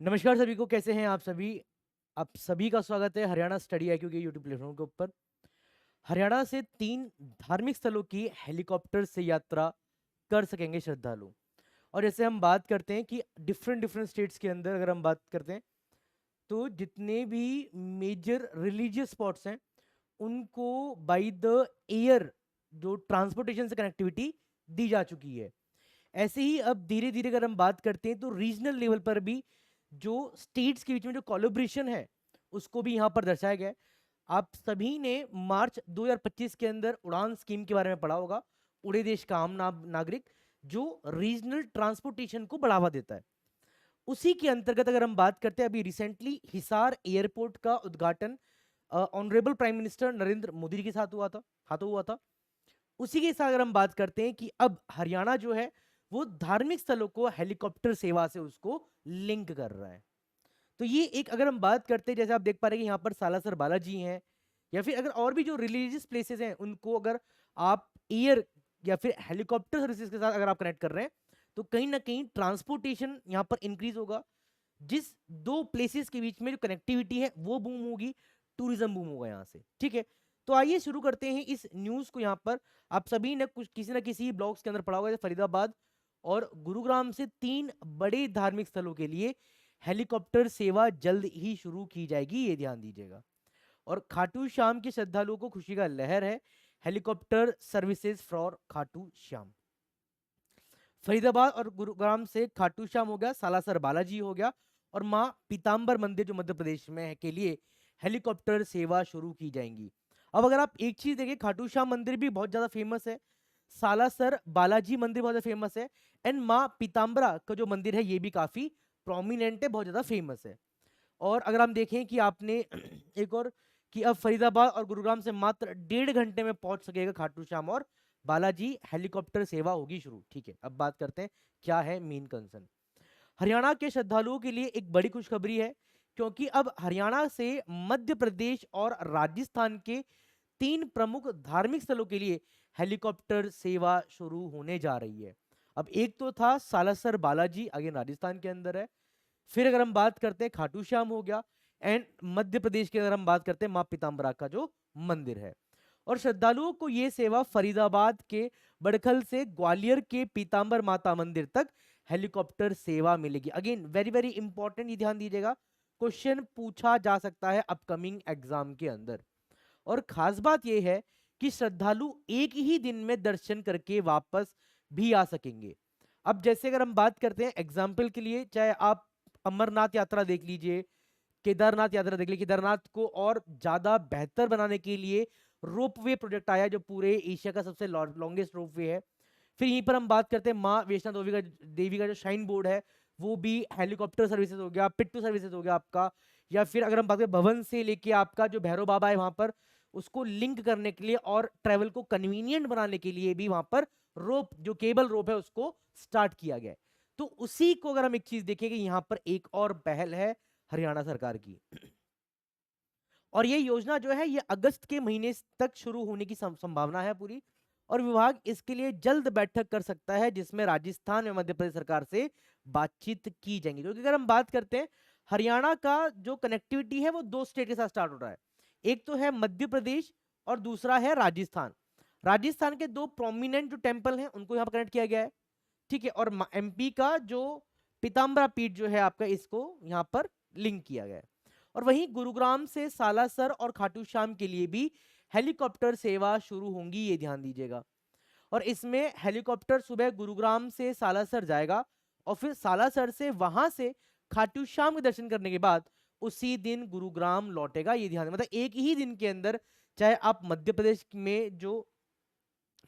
नमस्कार सभी को, कैसे हैं आप सभी। आप सभी का स्वागत है हरियाणा स्टडी आईक्यू के यूट्यूब प्लेटफॉर्म के ऊपर। हरियाणा से 3 धार्मिक स्थलों की हेलीकॉप्टर से यात्रा कर सकेंगे श्रद्धालु। और जैसे हम बात करते हैं कि डिफरेंट डिफरेंट स्टेट्स के अंदर अगर हम बात करते हैं, तो जितने भी मेजर रिलीजियस स्पॉट्स हैं उनको बाय द एयर जो ट्रांसपोर्टेशन से कनेक्टिविटी दी जा चुकी है। ऐसे ही अब धीरे धीरे अगर हम बात करते हैं तो रीजनल लेवल पर भी जो स्टेट्स के बीच में जो कोलैबोरेशन है उसको भी यहाँ पर दर्शाया गया है। आप सभी ने मार्च 2025 के अंदर उड़ान स्कीम के बारे में पढ़ा होगा। उड़े देश का आम नागरिक, जो रीजनल ट्रांसपोर्टेशन को बढ़ावा देता है। उसी के अंतर्गत अगर हम बात करते हैं, अभी रिसेंटली हिसार एयरपोर्ट का उद्घाटन honourable prime minister Narendra Modi ji के साथ हाथों हुआ था। उसी के साथ अगर हम बात करते हैं कि अब हरियाणा जो है वो धार्मिक स्थलों को हेलीकॉप्टर सेवा से उसको लिंक कर रहा है। तो ये एक अगर हम बात करते हैं, जैसे आप देख पा रहे हैं कि यहाँ पर सालासर बालाजी हैं, या फिर अगर और भी जो रिलीजियस प्लेसेस हैं उनको अगर आप एयर या फिर हेलीकॉप्टर सर्विसेज के साथ अगर आप कनेक्ट कर रहे हैं, तो कहीं ना कहीं ट्रांसपोर्टेशन यहाँ पर इंक्रीज होगा। जिस दो प्लेसेस के बीच में जो कनेक्टिविटी है वो बूम होगी, टूरिज्म बूम होगा यहाँ से। ठीक है, तो आइए शुरू करते हैं इस न्यूज को। यहाँ पर आप सभी ने कुछ किसी ना किसी ब्लॉग्स के अंदर पढ़ा होगा, जैसे फरीदाबाद और गुरुग्राम से 3 बड़े धार्मिक स्थलों के लिए हेलीकॉप्टर सेवा जल्द ही शुरू की जाएगी, ये ध्यान दीजिएगा। और खाटू श्याम के श्रद्धालुओं को खुशी का लहर है, helicopter services for Khatu Shyam. Faridabad और गुरुग्राम से खाटू श्याम हो गया, सालासर बालाजी हो गया, और माँ पीताम्बर मंदिर जो मध्य प्रदेश में है के लिए हेलीकॉप्टर सेवा शुरू की जाएंगी। अब अगर आप एक चीज देखें, खाटू श्याम मंदिर भी बहुत ज्यादा फेमस है, सालासर बालाजी मंदिर बहुत ज्यादा फेमस है, एंड माँ पीताम्बरा का जो मंदिर है ये भी काफी प्रोमिनेंट है, बहुत ज्यादा फेमस है। और अगर हम देखें कि आपने एक और कि अब फरीदाबाद और गुरुग्राम से मात्र 1.5 घंटे में पहुंच सकेगा खाटू श्याम और बालाजी, हेलीकॉप्टर सेवा होगी शुरू। ठीक है, अब बात करते हैं क्या है मेन कंसर्न। हरियाणा के श्रद्धालुओं के लिए एक बड़ी खुशखबरी है, क्योंकि अब हरियाणा से मध्य प्रदेश और राजस्थान के 3 प्रमुख धार्मिक स्थलों के लिए हेलीकॉप्टर सेवा शुरू होने जा रही है। अब एक तो था सालासर बालाजी, अगेन राजस्थान के अंदर है। फिर अगर हम बात करते हैं खाटू श्याम हो गया, एंड मध्य प्रदेश की अगर हम बात करते हैं माँ पीताम्बरा का जो मंदिर है। और श्रद्धालुओं को यह सेवा फरीदाबाद के बड़खल से ग्वालियर के पीताम्बर माता मंदिर तक हेलीकॉप्टर सेवा मिलेगी। अगेन वेरी वेरी इंपॉर्टेंट, ये ध्यान दीजिएगा, क्वेश्चन पूछा जा सकता है अपकमिंग एग्जाम के अंदर। और खास बात यह है कि श्रद्धालु एक ही दिन में दर्शन करके वापस भी आ सकेंगे। अब जैसे अगर हम बात करते हैं एग्जाम्पल के लिए, चाहे आप अमरनाथ यात्रा देख लीजिए, केदारनाथ यात्रा देख लीजिए, केदारनाथ को और ज्यादा बेहतर बनाने के लिए रोपवे प्रोजेक्ट आया जो पूरे एशिया का सबसे लॉन्गेस्ट रोपवे है। फिर यहीं पर हम बात करते हैं माँ वैष्णो देवी का जो शाइन बोर्ड है वो भी हेलीकॉप्टर सर्विसेज हो गया, पिट्टू सर्विसेज हो गया आपका। या फिर अगर हम बात करें भवन से लेके आपका जो भैरव बाबा है वहां पर, उसको लिंक करने के लिए और ट्रेवल को कन्वीनियंट बनाने के लिए भी वहां पर रोप, जो केबल रोप है, उसको स्टार्ट किया गया है। तो उसी को अगर हम एक चीज देखें कि यहाँ पर एक और पहल है हरियाणा सरकार की, और ये योजना जो है ये अगस्त के महीने तक शुरू होने की संभावना है पूरी। और विभाग इसके लिए जल्द बैठक कर सकता है जिसमें राजस्थान और मध्य प्रदेश सरकार से बातचीत की जाएगी। क्योंकि अगर हम बात करते हैं, हरियाणा का जो कनेक्टिविटी है वो 2 स्टेट के साथ स्टार्ट हो रहा है। एक तो है मध्य प्रदेश और दूसरा है राजस्थान। राजस्थान के 2 प्रोमिनेंट जो टेम्पल हैं उनको यहाँ पर कनेक्ट किया गया है। ठीक है, और एमपी का जो पीताम्बरा पीठ जो है आपका, इसको यहाँ पर लिंक किया गया है। और वहीं गुरुग्राम से सालासर और खाटू श्याम के लिए भी हेलीकॉप्टर सेवा शुरू होंगी, ये ध्यान दीजिएगा। और इसमें हेलीकॉप्टर सुबह गुरुग्राम से सालासर जाएगा और फिर सालासर से वहां से खाटू श्याम के दर्शन करने के बाद उसी दिन गुरुग्राम लौटेगा, ये ध्यान, मतलब एक ही दिन के अंदर, चाहे आप मध्य प्रदेश में जो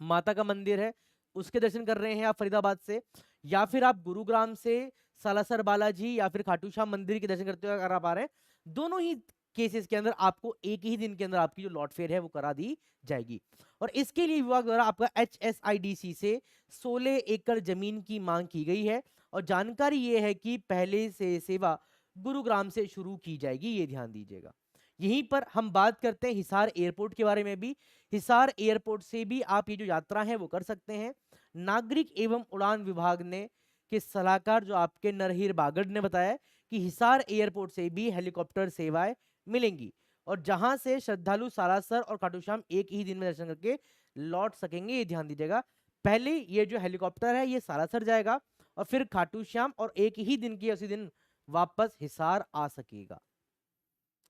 माता का मंदिर है उसके दर्शन कर रहे हैं आप फरीदाबाद से, या फिर आप गुरुग्राम से सालासर बालाजी या फिर खाटू श्याम मंदिर के दर्शन करते हुए अगर आप आ रहे हैं, दोनों ही केसेस के अंदर आपको एक ही दिन के अंदर आपकी जो लॉट फेयर है वो करा दी जाएगी। और इसके लिए विभाग द्वारा आपका HSIDC से 16 एकड़ जमीन की मांग की गई है। और जानकारी ये है कि पहले से सेवा गुरुग्राम से शुरू की जाएगी, ये ध्यान दीजिएगा। यहीं पर हम बात करते हैं हिसार एयरपोर्ट के बारे में भी। हिसार एयरपोर्ट से भी आप ये जो यात्रा है वो कर सकते हैं। नागरिक एवं उड़ान विभाग ने के सलाहकार जो आपके नरहीर बागड़ ने बताया कि हिसार एयरपोर्ट से भी हेलीकॉप्टर सेवाएं मिलेंगी और जहां से श्रद्धालु सालासर और खाटू श्याम एक ही दिन में दर्शन करके लौट सकेंगे। ये ध्यान दीजिएगा, पहले ये जो हेलीकॉप्टर है ये सालासर जाएगा और फिर खाटू श्याम, और एक ही दिन की उसी दिन वापस हिसार आ सकेगा।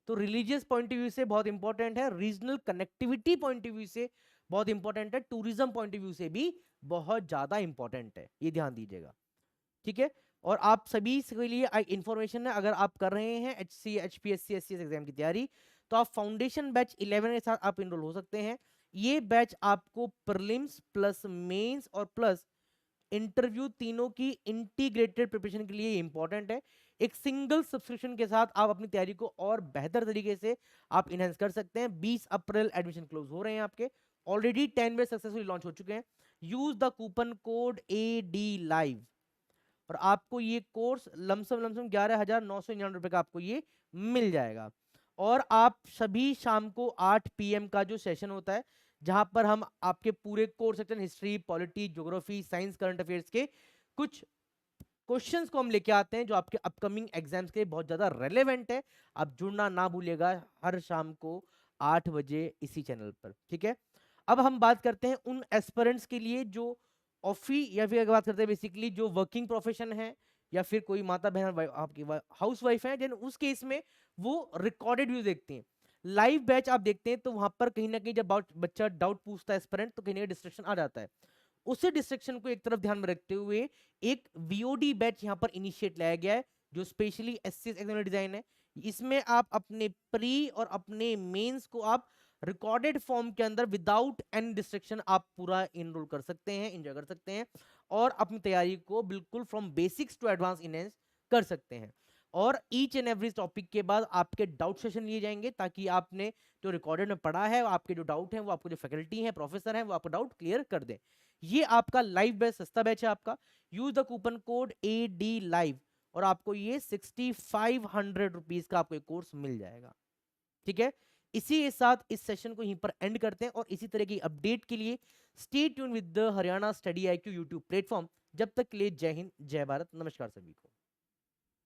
तो रिलीजियस पॉइंट ऑफ व्यू से बहुत इंपॉर्टेंट है, regional connectivity point of view से बहुत इंपॉर्टेंट है, टूरिज्म पॉइंट ऑफ व्यू से भी बहुत ज्यादा इंपॉर्टेंट है, ये ध्यान दीजिएगा। ठीक है, और आप सभी के लिए इंफॉर्मेशन है, अगर आप कर रहे हैं HC HPSC SCS एग्जाम की तैयारी, तो आप फाउंडेशन बैच 11 के साथ आप इनरोल हो सकते हैं। ये बैच आपको प्रीलिम्स प्लस मेंस और प्लस इंटरव्यू तीनों की इंटीग्रेटेड प्रिपरेशन के लिए इंपॉर्टेंट है। एक सिंगल सब्सक्रिप्शन के साथ आप अपनी तैयारी को और बेहतर तरीके से आप इनहेंस कर सकते हैं। 20 अप्रैल एडमिशन क्लोज हो रहे हैं आपके, ऑलरेडी 10 बैच सक्सेसफुली लॉन्च हो चुके हैं। Use the coupon code AD live और आपको ये कोर्स लमसम 11,999 रुपए का आपको ये मिल जाएगा। और आप सभी शाम को 8 PM का जो सेशन होता है, जहां पर हम आपके पूरे course section history, polity, geography, science, current affairs के कुछ क्वेश्चंस को हम लेके आते हैं जो आपके अपकमिंग एग्जाम्स के लिए बहुत ज्यादा रेलेवेंट है। आप जुड़ना ना भूलिएगा हर शाम को 8 बजे इसी चैनल पर। ठीक है, अब हम बात करते हैं उन एस्पिरेंट्स के लिए जो ऑफी, या फिर अगर बात करते हैं बेसिकली जो वर्किंग प्रोफेशन है, या फिर कोई माता बहन आपकी हाउस वाइफ है, उस केस में वो रिकॉर्डेड व्यू देखते हैं। लाइव बैच आप देखते हैं तो वहां पर कहीं ना कहीं जब बच्चा डाउट पूछता है एस्पिरेंट, तो कहीं ना कहीं डिस्ट्रक्शन आ जाता है। उसी डिस्ट्रक्शन को एक तरफ ध्यान में रखते हुए एक VOD बैच यहाँ पर इनिशिएट लाया गया है, जो स्पेशली SCS एग्जाम डिजाइन है। इसमें आप अपने प्री और अपने मेंस को आप रिकॉर्डेड फॉर्म के अंदर विदाउट एनी डिस्ट्रक्शन आप पूरा इनरोल कर सकते हैं, एंजॉय कर सकते हैं और अपनी तैयारी को बिल्कुल from basics to advance enhance कर सकते हैं। और ईच एंड एवरी टॉपिक के बाद आपके डाउट सेशन लिए जाएंगे, ताकि आपने जो रिकॉर्डेड में पढ़ा है, आपके जो डाउट है वो आपको जो फैकल्टी है, प्रोफेसर है, वो आपको डाउट क्लियर कर दे। ये आपका लाइव बैच, सस्ता बैच है आपका। Use the coupon code AD live और आपको ये 6500 रुपीज का आपको एक कोर्स मिल जाएगा। ठीक है, इसी के साथ इस सेशन को यहीं पर एंड करते हैं और इसी तरह की अपडेट के लिए stay tune with the Haryana study IQ YouTube platform. जब तक के लिए जय हिंद, जय भारत, नमस्कार सभी को।